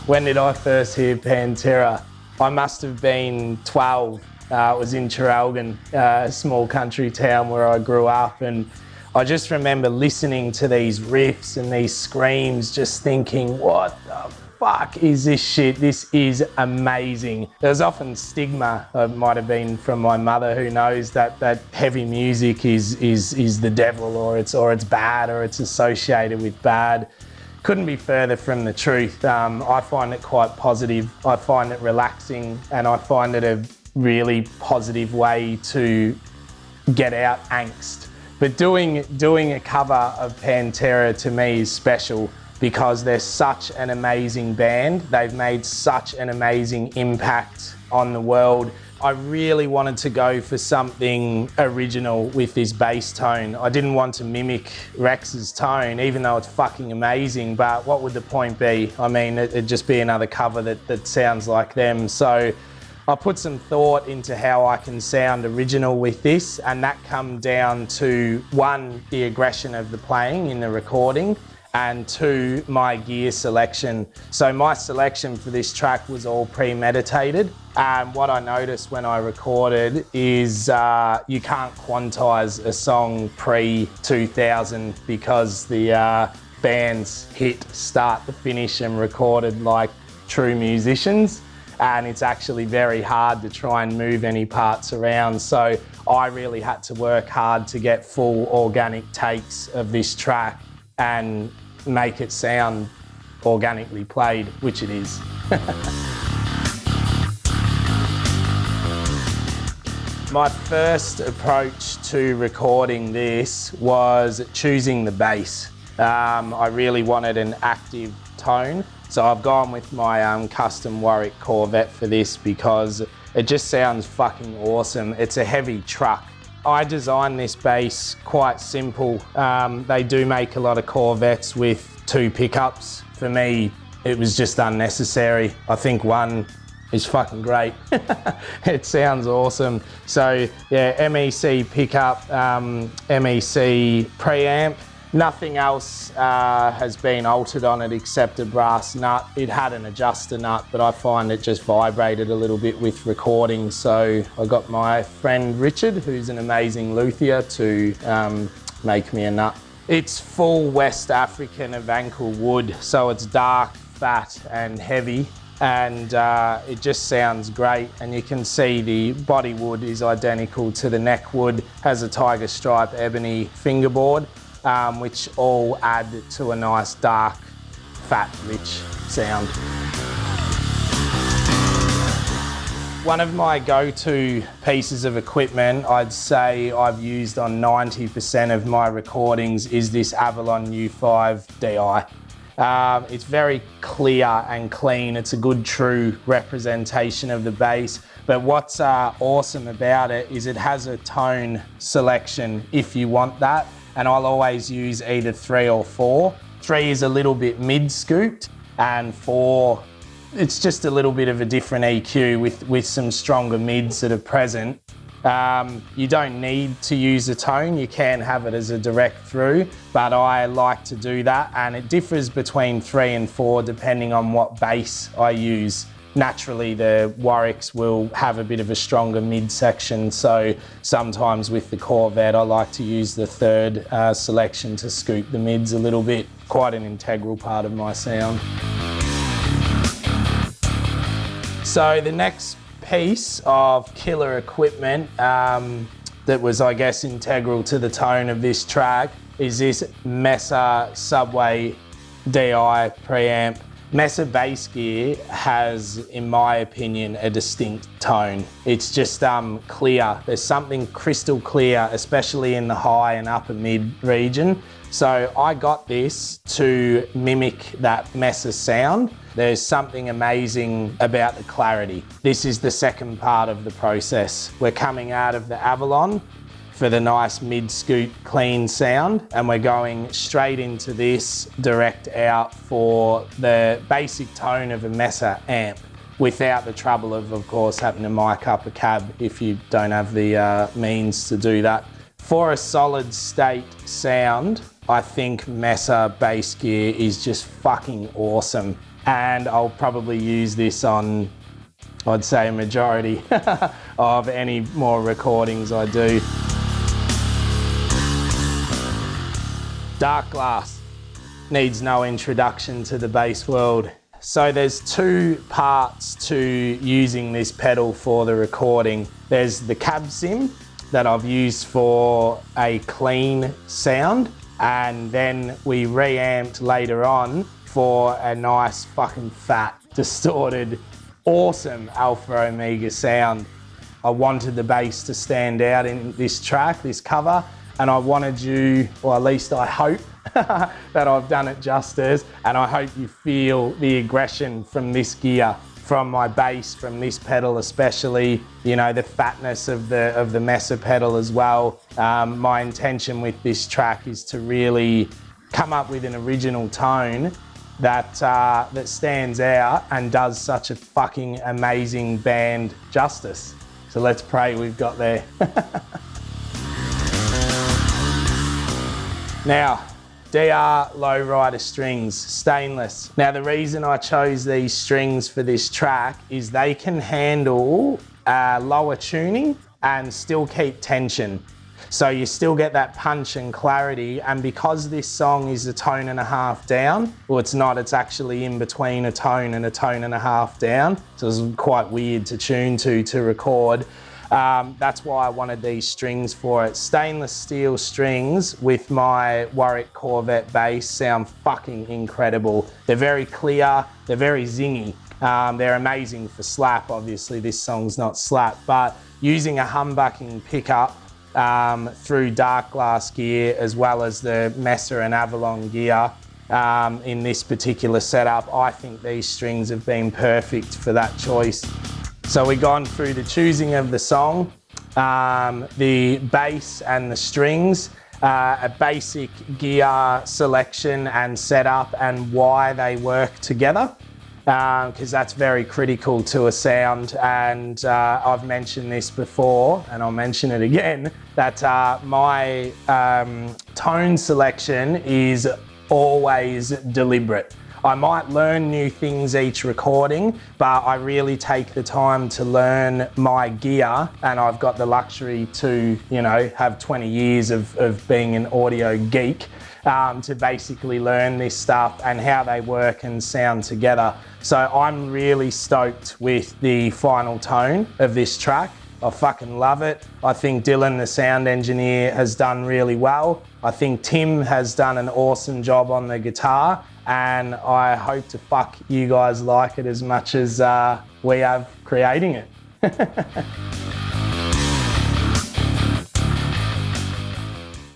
When did I first hear Pantera? I must have been 12. It was in Traralgon, a small country town where I grew up, and I just remember listening to these riffs and these screams, just thinking, what the fuck is this shit? This is amazing. There's often stigma, it might have been from my mother, who knows that heavy music is the devil, or it's bad, or it's associated with bad. Couldn't be further from the truth. I find it quite positive. I find it relaxing, and I find it a really positive way to get out angst. But doing a cover of Pantera to me is special because they're such an amazing band. They've made such an amazing impact on the world. I really wanted to go for something original with this bass tone. I didn't want to mimic Rex's tone, even though it's fucking amazing, but what would the point be? I mean, it'd just be another cover that sounds like them. So I put some thought into how I can sound original with this, and that come down to, one, the aggression of the playing in the recording, and two, my gear selection. So my selection for this track was all premeditated. And what I noticed when I recorded is you can't quantize a song pre-2000 because the bands hit start to finish and recorded like true musicians. And it's actually very hard to try and move any parts around. So I really had to work hard to get full organic takes of this track and make it sound organically played, which it is. My first approach to recording this was choosing the bass. I really wanted an active tone, so I've gone with my custom Warwick Corvette for this because it just sounds fucking awesome. It's a heavy truck. I designed this bass quite simple. They do make a lot of Corvettes with 2 pickups. For me, it was just unnecessary. I think one is fucking great. It sounds awesome. So yeah, MEC pickup, MEC preamp. Nothing else has been altered on it except a brass nut. It had an adjuster nut, but I find it just vibrated a little bit with recording. So I got my friend Richard, who's an amazing luthier, to make me a nut. It's full West African Avankul wood, so it's dark, fat and heavy, and it just sounds great. And you can see the body wood is identical to the neck wood, has a tiger stripe ebony fingerboard, which all add to a nice dark, fat, rich sound. One of my go-to pieces of equipment, I'd say I've used on 90% of my recordings, is this Avalon U5 DI. It's very clear and clean. It's a good, true representation of the bass. But what's awesome about it is it has a tone selection if you want that. And I'll always use either 3 or 4. 3 is a little bit mid-scooped, and 4, it's just a little bit of a different EQ with some stronger mids that are present. You don't need to use a tone, you can have it as a direct through, but I like to do that, and it differs between 3 and 4 depending on what bass I use. Naturally, the Warwicks will have a bit of a stronger midsection, so sometimes with the Corvette I like to use the 3rd selection to scoop the mids a little bit. Quite an integral part of my sound. So the next piece of killer equipment that was, I guess, integral to the tone of this track is this Mesa Subway DI preamp. Mesa bass gear has, in my opinion, a distinct tone. It's just clear. There's something crystal clear, especially in the high and upper mid region. So I got this to mimic that Mesa sound. There's something amazing about the clarity. This is the second part of the process. We're coming out of the Avalon for the nice mid-scoop clean sound, and we're going straight into this direct out for the basic tone of a Mesa amp, without the trouble of course, having to mic up a cab if you don't have the means to do that. For a solid state sound, I think Mesa bass gear is just fucking awesome. and I'll probably use this on, I'd say, a majority of any more recordings I do. Darkglass needs no introduction to the bass world. So there's two parts to using this pedal for the recording. There's the cab sim that I've used for a clean sound, and then we reamped later on for a nice fucking fat, distorted, awesome Alpha Omega sound. I wanted the bass to stand out in this track, this cover, and I wanted you, or at least I hope, that I've done it justice, and I hope you feel the aggression from this gear, from my bass, from this pedal especially, you know, the fatness of the Mesa pedal as well. My intention with this track is to really come up with an original tone that stands out and does such a fucking amazing band justice. So let's pray we've got there. Now, DR lowrider strings, stainless. Now the reason I chose these strings for this track is they can handle lower tuning and still keep tension. So you still get that punch and clarity, and because this song is a tone and a half down, well it's not, it's actually in between a tone and a half down, so it's quite weird to tune to record. That's why I wanted these strings for it. Stainless steel strings with my Warwick Corvette bass sound fucking incredible. They're very clear, they're very zingy. They're amazing for slap, obviously this song's not slap, but using a humbucking pickup through Darkglass gear as well as the Mesa and Avalon gear in this particular setup, I think these strings have been perfect for that choice. So we've gone through the choosing of the song, the bass and the strings, a basic gear selection and setup and why they work together, because that's very critical to a sound. And I've mentioned this before and I'll mention it again, that my tone selection is always deliberate. I might learn new things each recording, but I really take the time to learn my gear, and I've got the luxury to, you know, have 20 years of being an audio geek to basically learn this stuff and how they work and sound together. So I'm really stoked with the final tone of this track. I fucking love it. I think Dylan, the sound engineer, has done really well. I think Tim has done an awesome job on the guitar, and I hope to fuck you guys like it as much as we have creating it.